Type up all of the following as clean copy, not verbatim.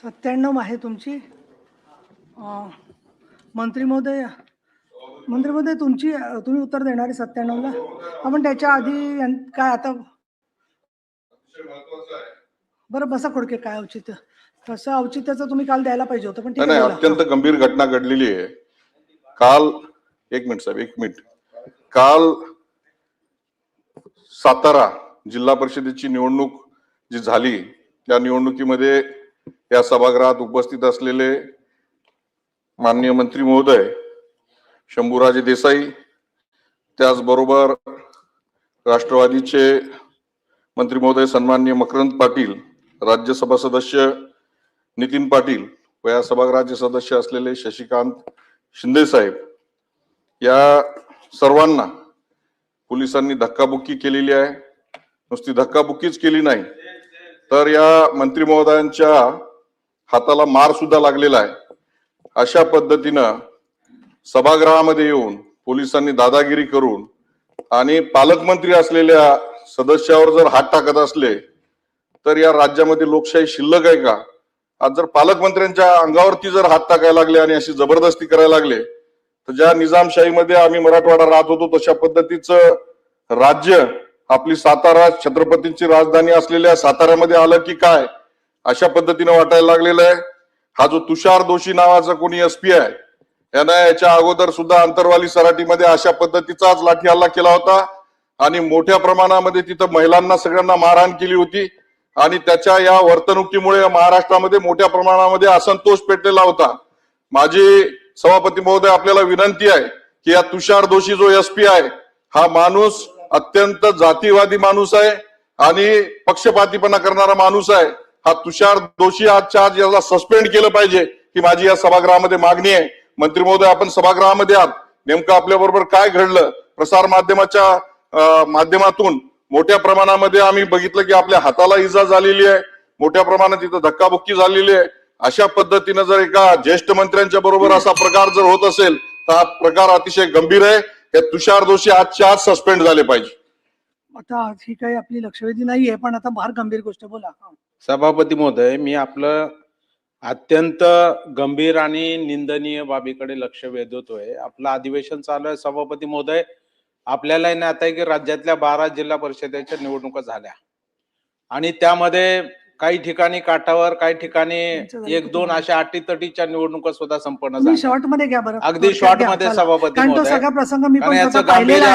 97 आहे तुमची. मंत्री महोदय तुमची तुम्ही उत्तर देणार आहे 97 ला. आपण त्याच्या आधी काय आता बरं बसा खोडके, काय औचित्य तसं औचित्याचं तुम्ही काल द्यायला पाहिजे होतं, पण ठीक आहे. अत्यंत गंभीर घटना घडलेली आहे काल. एक मिनिट साहेब, एक मिनिट. काल सातारा जिल्हा परिषदेची निवडणूक जी झाली त्या निवडणुकीमध्ये या सभागृहात उपस्थित असलेले माननीय मंत्री महोदय शंभूराजे देसाई, त्याचबरोबर राष्ट्रवादीचे मंत्री महोदय सन्माननीय मकरंद पाटील, राज्यसभा सदस्य नितीन पाटील व या सभागृहाचे सदस्य असलेले शशिकांत शिंदे साहेब, या सर्वांना पोलिसांनी धक्काबुक्की केलेली आहे. नुसती धक्काबुक्कीच केली नाही तर या मंत्री महोदयांच्या हाताला मार सुद्धा लागलेला आहे. अशा पद्धतीनं सभागृहामध्ये येऊन पोलिसांनी दादागिरी करून आणि पालकमंत्री असलेल्या सदस्यावर जर हात टाकत असले तर या राज्यामध्ये लोकशाही शिल्लक आहे का? आज जर पालकमंत्र्यांच्या अंगावरती जर हात टाकायला लागले आणि अशी जबरदस्ती करायला लागले तर ज्या निजामशाहीमध्ये आम्ही मराठवाडा राहत होतो तशा पद्धतीचं राज्य आपली सातारा छत्रपतींची राजधानी असलेल्या साताऱ्यामध्ये आलं की काय, अशा पद्धतीने वाटायला लागलेलं आहे. हा जो तुषार दोशी नावाचा कोणी एसपी आहे यानं याच्या अगोदर सुद्धा अंतरवाली सराटीमध्ये अशा पद्धतीचाच लाठी हल्ला केला होता आणि मोठ्या प्रमाणामध्ये तिथं महिलांना सगळ्यांना मारहाण केली होती आणि त्याच्या या वर्तणुकीमुळे महाराष्ट्रामध्ये मोठ्या प्रमाणामध्ये असंतोष पेटलेला होता. माझी सभापती महोदय आपल्याला विनंती आहे की या तुषार दोशी जो एसपी आहे हा माणूस अत्यंत जातीवादी माणूस आहे आणि पक्षपातीपणा करणारा माणूस आहे. हा तुषार दोशी आजच्या आज याला सस्पेंड केलं पाहिजे ही माझी या सभागृहामध्ये मागणी आहे. मंत्री महोदय, आपण सभागृहामध्ये आहात, नेमकं आपल्या बरोबर काय घडलं? प्रसार माध्यमाच्या माध्यमातून मोठ्या प्रमाणामध्ये आम्ही बघितलं की आपल्या हाताला इजा झालेली आहे, मोठ्या प्रमाणात इथं धक्काबुक्की झालेली आहे. अशा पद्धतीनं जर एका ज्येष्ठ मंत्र्यांच्या बरोबर असा प्रकार जर होत असेल तर हा प्रकार अतिशय गंभीर आहे. हे तुषार दोशी आजच्या आज सस्पेंड झाले पाहिजे. आता ही काही आपली लक्षवेधी नाहीये, पण आता फार गंभीर गोष्ट बोला. सभापती महोदय, मी आपलं अत्यंत गंभीर आणि निंदनीय बाबीकडे लक्ष वेधतोय. आपलं अधिवेशन चालू आहे सभापती महोदय. आपल्याला ज्ञात आहे की राज्यातल्या 12 जिल्हा परिषदेच्या निवडणुका झाल्या आणि त्यामध्ये काही ठिकाणी काठावर, काही ठिकाणी 1-2 अशा अटीतटीच्या निवडणुका सुद्धा संपन्न झाल्या. शॉर्ट मध्ये घ्या बरं, अगदी शॉर्ट मध्ये सभापती महोदय, सगळा प्रसंग मी पण याचं गांभीर्य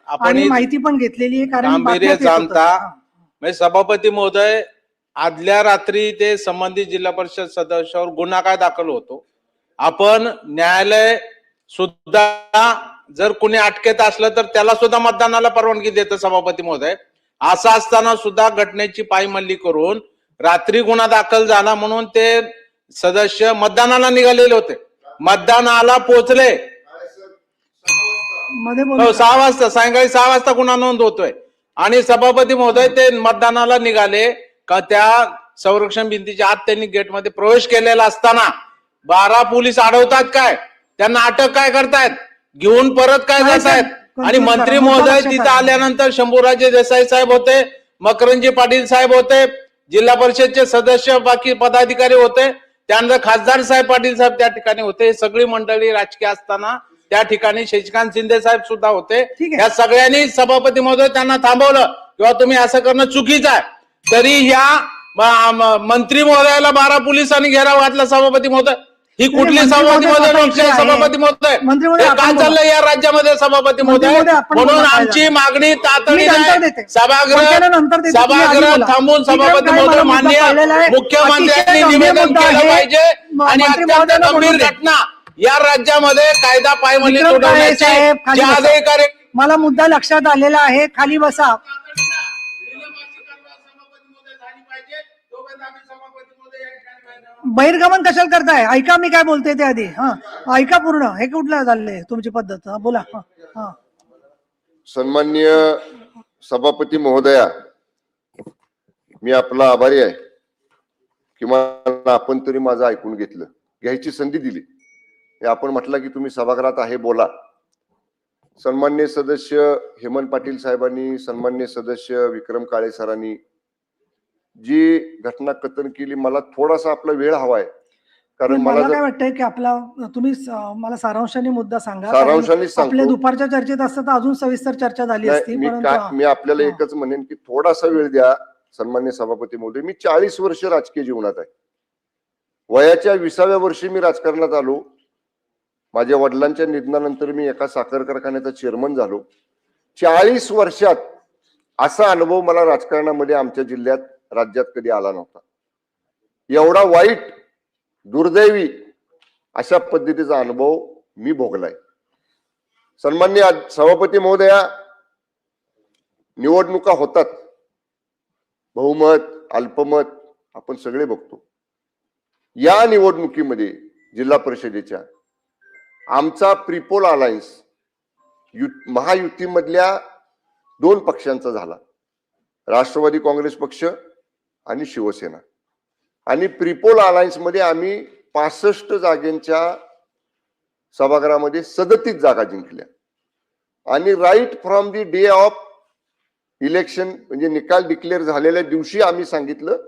आपण माहिती पण घेतलेली आहे. कारण गांभीर्य जाणता म्हणजे सभापती महोदय, आदल्या रात्री ते संबंधित जिल्हा परिषद सदस्यावर गुन्हा काय दाखल होतो. आपण न्यायालय सुद्धा जर कुणी अटकेत असलं तर त्याला सुद्धा मतदानाला परवानगी देतं सभापती महोदय. असं असताना सुद्धा घटनेची पायमल्ली करून रात्री गुन्हा दाखल झाला म्हणून ते सदस्य मतदानाला निघालेले होते. मतदानाला पोहोचले 6 वाजता, सायंकाळी 6 वाजता गुन्हा नोंद होतोय आणि सभापती महोदय ते मतदानाला निघाले का त्या संरक्षण भिंतीच्या आत त्यांनी गेटमध्ये प्रवेश केलेला असताना 12 पोलीस अडवतात काय, त्यांना अटक काय करतायत, घेऊन परत काय जातायत. आणि मंत्री महोदय तिथे आल्यानंतर शंभूराजे देसाई साहेब होते, मकरंदजी पाटील साहेब होते, जिल्हा परिषदचे सदस्य बाकी पदाधिकारी होते, त्यानंतर खासदार साहेब पाटील साहेब त्या ठिकाणी होते. सगळी मंडळी राजकीय असताना त्या ठिकाणी शशिकांत शिंदे साहेब सुद्धा होते. या सगळ्यांनी सभापती महोदय त्यांना थांबवलं किंवा तुम्ही असं करणं चुकीचं आहे. तरी या मंत्री महोदयाला 12 पोलिसांनी घेराव घातला. सभापती महोदय, ही कुठली सभापती महोदय? सभापती महोदय, काय चाललंय या राज्यामध्ये सभापती महोदय? म्हणून आमची मागणी तातडीने सभागृह थांबून सभापती महोदय माननीय मुख्यमंत्र्यांनी निवेदन केलं पाहिजे आणि अत्यंत गंभीर घटना या राज्यामध्ये कायदा पायमल्ली तोडवण्याचे अधिकारी. मला मुद्दा लक्षात आलेला आहे, खाली बसा. बहिर्गमन कशाला करताय? ऐका मी काय बोलते ते आधी. ऐका पूर्ण. हे कुठलं झालंय तुमची पद्धत? बोला. सन्माननीय सभापती महोदया, मी आपला आभारी आहे की मला आपण तरी माझं ऐकून घेतलं, घ्यायची संधी दिली. आपण म्हटलं की तुम्ही सभागृहात आहे, बोला. सन्माननीय सदस्य हेमंत पाटील साहेबांनी, सन्माननीय सदस्य विक्रम काळे सरांनी जी घटना कथन केली, मला थोडासा आपला वेळ हवाय, कारण मला मला काय वाटतंय की आपला तुम्ही मला सारांशाने मुद्दा सांगा. सारांशाने सांगतो. आपल्या दुपारच्या चर्चेत असतं तर अजून सविस्तर चर्चा झाली असती. मी आपल्याला एकच म्हणेन की थोडासा वेळ द्या सन्मान्य सभापती महोदय. मी 40 वर्ष राजकीय जीवनात आहे. वयाच्या 20व्या वर्षी मी राजकारणात आलो. माझ्या वडिलांच्या निधनानंतर मी एका साखर कारखान्याचा चेअरमन झालो. 40 वर्षात असा अनुभव मला राजकारणामध्ये आमच्या जिल्ह्यात, राज्यात कधी आला नव्हता. एवढा वाईट, दुर्दैवी अशा पद्धतीचा अनुभव मी भोगलाय. सन्मान्य सभापती महोदया, निवडणुका होतात, बहुमत, अल्पमत आपण सगळे बघतो. या निवडणुकीमध्ये जिल्हा परिषदेच्या आमचा प्रीपोल अलायन्स महायुतीमधल्या 2 पक्षांचा झाला, राष्ट्रवादी काँग्रेस पक्ष आणि शिवसेना. आणि प्रीपोल अलायन्स मध्ये आम्ही 65 जागेंच्या सभागृहामध्ये 37 जागा जिंकल्या. आणि right from the day of election, म्हणजे निकाल डिक्लेअर झालेल्या दिवशी आम्ही सांगितलं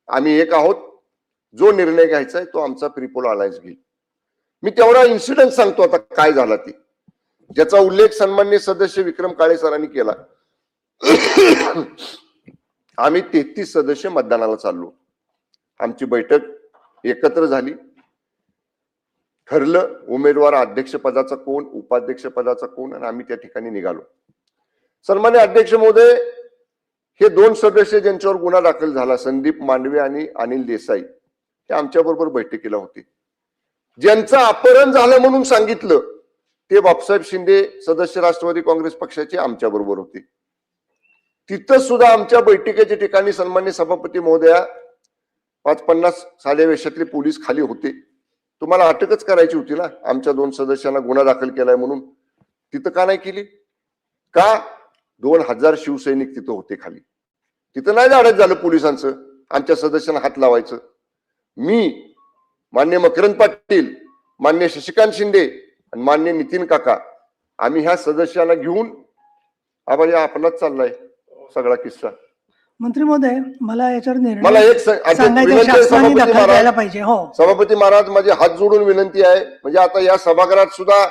आम्ही एक आहोत, जो निर्णय घ्यायचा आहे तो आमचा प्रीपोल अलायन्स घेईल. मी तेवढा इन्सिडेंट सांगतो आता काय झाला ते, ज्याचा उल्लेख सन्माननीय सदस्य विक्रम काळे सरांनी केला. आम्ही 33 सदस्य मतदानाला चाललो. आमची बैठक एकत्र झाली, ठरलं उमेदवार अध्यक्ष पदाचा कोण, उपाध्यक्ष पदाचा कोण, आणि आम्ही त्या ठिकाणी निघालो. सन्मान्य अध्यक्ष महोदय, हे 2 सदस्य ज्यांच्यावर गुन्हा दाखल झाला, संदीप मांडवे आणि अनिल देसाई, हे आमच्या बरोबर बैठकीला होते. ज्यांचं अपहरण झालं म्हणून सांगितलं ते बापसाहेब शिंदे, सदस्य राष्ट्रवादी काँग्रेस पक्षाचे, आमच्या बरोबर होते. तिथं सुद्धा आमच्या बैठकीच्या ठिकाणी सन्मान्य सभापती महोदया 50 साध्या वेशातले पोलीस खाली होते. तुम्हाला अटकच करायची होती ना, आमच्या 2 सदस्यांना गुन्हा दाखल केलाय म्हणून. तिथं का नाही केली? का? 2000 शिवसैनिक तिथं होते खाली. तिथं नाही धाडस झालं पोलिसांचं आमच्या सदस्यांना हात लावायचं. मी, मान्य मकरंद पाटील, मान्य शशिकांत शिंदे आणि मान्य नितीन काका, आम्ही ह्या सदस्यांना घेऊन आम्हाला आपलाच चाललाय सगळा किस्सा. मंत्री महोदय, मला याच्यावर मला निर्णय एक शासनाने दखल घ्यायला पाहिजे. हो सभापती महाराज, माझे हात जोडून विनंती आहे. म्हणजे आता या सभागृहात सुद्धा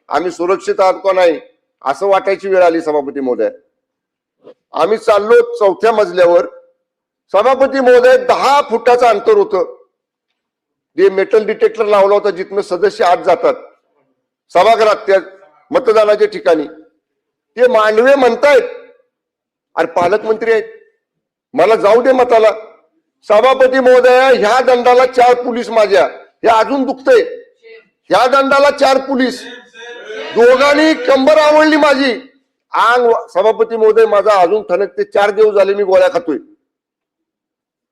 आम्ही सुरक्षित आहात का नाही असं वाटायची वेळ आली. सभापती महोदय, आम्ही चाललो 4थ्या मजल्यावर. सभापती महोदय, 10 फुटाचं अंतर होतं. जे मेटल डिटेक्टर लावला होता जिथनं सदस्य आत जातात सभागृहात, त्या मतदानाच्या ठिकाणी, ते मांडवे म्हणतायत अरे पालकमंत्री आहेत, मला जाऊ दे मताला. सभापती महोदया, ह्या दंडाला 4 पोलीस माझ्या, हे अजून दुखतंय. ह्या दंडाला 4 पोलीस, दोघांनी कंबर आवडली माझी. अंग सभापती महोदय माझा अजून ठणकते. 4 दिवस झाले मी गोळ्या खातोय.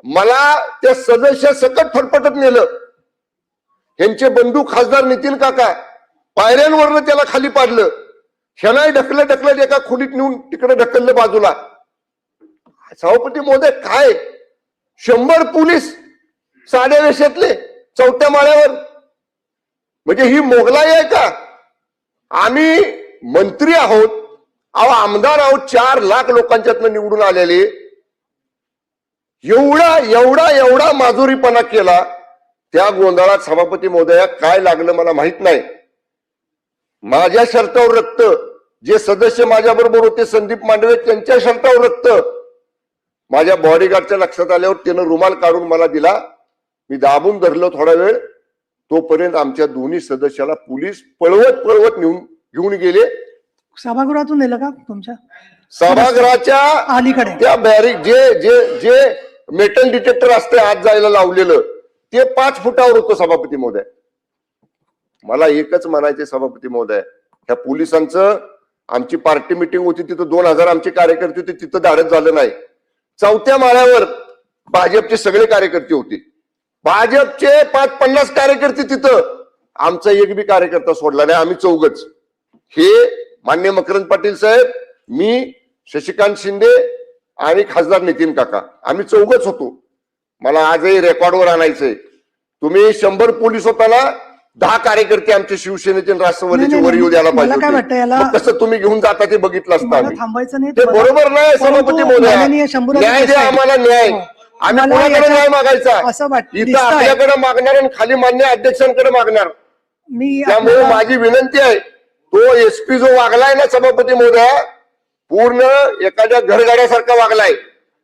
मला त्या सदस्य सकट फटफटत नेलं. ह्यांचे बंधू खासदार नितीन काका पायऱ्यांवरनं त्याला खाली पाडलं. ह्यालाही ढकलत एका खोलीत नेऊन तिकडे ढकललं बाजूला. सभापती महोदय, काय 100 पोलीस साध्या वेशातले 4थ्या माळ्यावर, म्हणजे ही मोगलाई आहे का? आम्ही मंत्री आहोत, अहो आमदार आहोत, 4 लाख लोकांच्यातनं निवडून आलेले. एवढा माजुरीपणा केला. त्या गोंधळात सभापती महोदया काय लागलं मला माहित नाही. माझ्या शर्टावर रक्त, जे सदस्य माझ्या बरोबर होते संदीप मांडवे, त्यांच्या शर्टावर रक्त. माझ्या बॉडीगार्डच्या लक्षात आल्यावर त्यानं रुमाल काढून मला दिला. मी दाबून धरलो थोडा वेळ. तोपर्यंत आमच्या दोन्ही सदस्याला पोलीस पळवत घेऊन गेले. सभागृहातून नेलं का तुमच्या सभागृहाच्या अलीकडे? त्या बॅरिक जे मेटल डिटेक्टर असते आत जायला लावलेलं, ते 5 फुटावर होतं. सभापती महोदय, मला एकच म्हणायचे सभापती महोदय, ह्या पोलिसांचं, आमची पार्टी मिटिंग होती तिथं 2000 आमचे कार्यकर्ते होते, तिथं धाडस झालं नाही. 4थ्या माळ्यावर भाजपचे सगळे कार्यकर्ते होते. भाजपचे 50 कार्यकर्ते तिथं, आमचा एक बी कार्यकर्ता सोडला नाही. आम्ही 4घच, हे मान्य मकरंद पाटील साहेब, मी, शशिकांत शिंदे आणि खासदार नितीन काका, आम्ही 4घच होतो. मला आजही रेकॉर्डवर आणायचंय. तुम्ही 100 पोलीस होताना 10 कार्यकर्ते आमचे शिवसेनेचे राष्ट्रवादीचे वर येऊ द्यायला पाहिजे. कसं तुम्ही घेऊन जाता ते बघितलं असतं. थांबायचं नाही ते बरोबर नाही. सभापती महोदय, न्याय द्या आम्हाला, न्याय. आम्ही मला कोणाकडे याच्यात नाही मागायचा. असं इथं दिसतंय. आपल्याकडे मागणार आणि खाली मान्य अध्यक्षांकडे मागणार. मी त्यामुळे आपल्याला- माझी विनंती आहे, तो एसपी जो वागलाय ना सभापती महोदय, पूर्ण एखाद्या घरगाड्यासारखा वागलाय.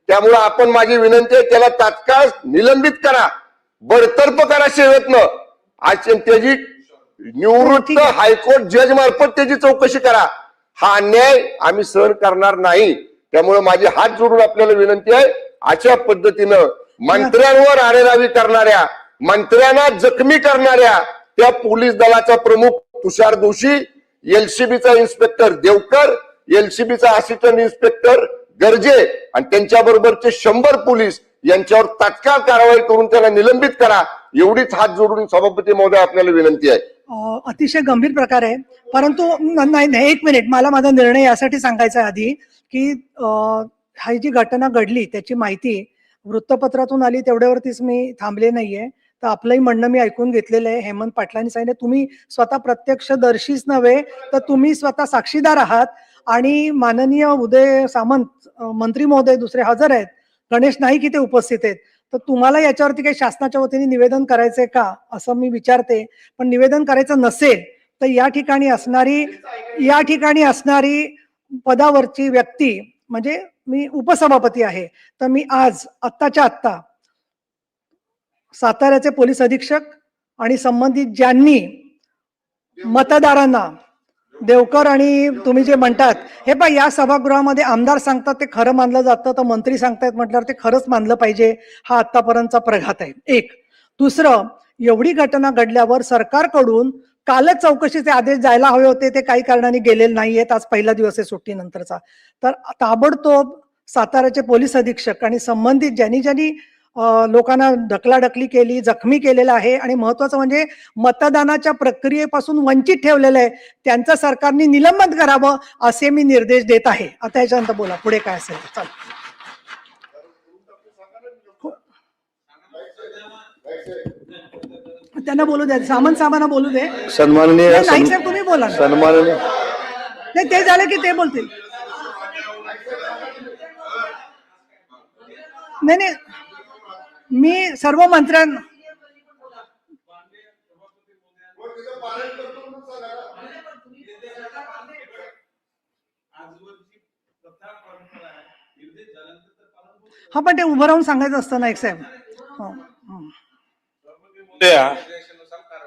त्यामुळे आपण, माझी विनंती आहे, त्याला तात्काळ निलंबित करा, बडतर्फ करा सेवेतनं. आज त्याची निवृत्त ठीक आहे. हायकोर्ट जज मार्फत त्याची चौकशी करा. हा अन्याय आम्ही सहन करणार नाही. त्यामुळे माझे हात जोडून आपल्याला विनंती आहे, अशा पद्धतीनं मंत्र्यांवर आरेरावी करणाऱ्या, मंत्र्यांना जखमी करणाऱ्या त्या पोलीस दलाचा प्रमुख तुषार दोशी, एलसीबीचा इन्स्पेक्टर देवकर, एलसीबीचा असिस्टंट इन्स्पेक्टर गर्जे आणि त्यांच्या बरोबरचे 100 पोलीस यांच्यावर तात्काळ कारवाई करून त्याला निलंबित करा. एवढीच हात जोडून सभापती महोदय आपल्याला विनंती आहे. अतिशय गंभीर प्रकार आहे. परंतु नाही, एक मिनिट, मला माझा निर्णय यासाठी सांगायचा आहे आधी की ही जी घटना घडली त्याची माहिती वृत्तपत्रातून आली, तेवढ्यावरतीच मी थांबले नाहीये. तर आपलंही म्हणणं मी ऐकून घेतलेलं आहे. हेमंत पाटलांनी सांगितलं, तुम्ही स्वतः प्रत्यक्षदर्शीच नव्हे तर तुम्ही स्वतः साक्षीदार आहात. आणि माननीय उदय सामंत मंत्री महोदय दुसरे हजर आहेत, गणेश नाईक इथे उपस्थित आहेत. तर तुम्हाला याच्यावरती काही शासनाच्या वतीने निवेदन करायचंय का असं मी विचारते. पण निवेदन करायचं नसेल तर या ठिकाणी असणारी पदावरची व्यक्ती, म्हणजे मी उपसभापती आहे, तर मी आज आत्ताच्या आत्ता साताऱ्याचे पोलीस अधीक्षक आणि संबंधित ज्यांनी मतदारांना, देवकर आणि तुम्ही जे म्हणतात, हे पहा, या सभागृहामध्ये आमदार सांगतात ते खरं मानलं जातं, तर मंत्री सांगतायत म्हटल्यावर ते खरंच मानलं पाहिजे. हा आतापर्यंतचा प्रघात आहे. एक. दुसरं, एवढी घटना घडल्यावर सरकारकडून कालच चौकशीचे आदेश जायला हवे होते, ते काही कारणाने गेलेले नाहीयेत. आज पहिला दिवस आहे सुट्टीनंतरचा. तर ताबडतोब साताऱ्याचे पोलीस अधीक्षक आणि संबंधित ज्यांनी लोकांना ढकलाढकली केली, जखमी केलेलं आहे आणि महत्वाचं म्हणजे मतदानाच्या प्रक्रियेपासून वंचित ठेवलेलं आहे, त्यांचं सरकारने निलंबन करावं असे मी निर्देश देत आहे. आता याच्यानंतर बोला पुढे काय असेल. चल, त्यांना बोलू द्या, सामंत बोलू दे. सन्माननीय नाही साहेब, तुम्ही बोला ना. सन्माननीय नाही, ते झालं की ते बोलतील. नाही, मी सर्व मंत्र्यांना हा, पण ते उभं राहून सांगायचं असतं ना एक साहेब.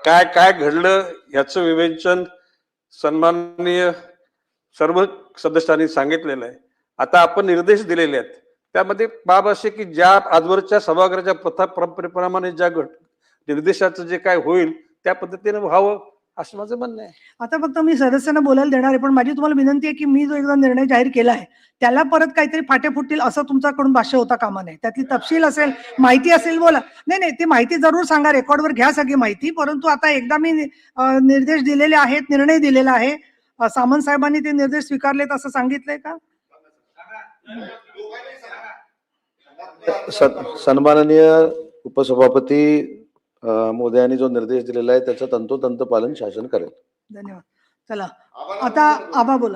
काय काय घडलं याचं विवेचन सन्माननीय सर्व सदस्यांनी सांगितलेलं आहे. आता आपण निर्देश दिलेले आहेत, त्यामध्ये बाब असे की ज्या आजवरच्या सभागृहाच्या प्रथा परंपरेप्रमाणे ज्या निर्देशाचं जे काय होईल त्या पद्धतीने व्हावं असं माझं म्हणणं आहे. आता फक्त मी सदस्यांना बोलायला देणार आहे, पण माझी तुम्हाला विनंती आहे की मी जो एकदा निर्णय जाहीर केला आहे त्याला परत काहीतरी फाटे फुटतील असं तुमच्याकडून भाष्य होता कामा नये. त्यातली तपशील असेल, माहिती असेल, बोला. नाही, ती माहिती जरूर सांगा, रेकॉर्डवर घ्या सगळी माहिती. परंतु आता एकदा मी निर्देश दिलेले आहेत, निर्णय दिलेला आहे. सामंत साहेबांनी ते निर्देश स्वीकारलेत असं सांगितलंय का? सन्माननीय उपसभापती महोदयांनी जो निर्देश दिलेला आहे त्याचं तंतोतंत पालन शासन करेल. धन्यवाद. चला, आता आबा बोला.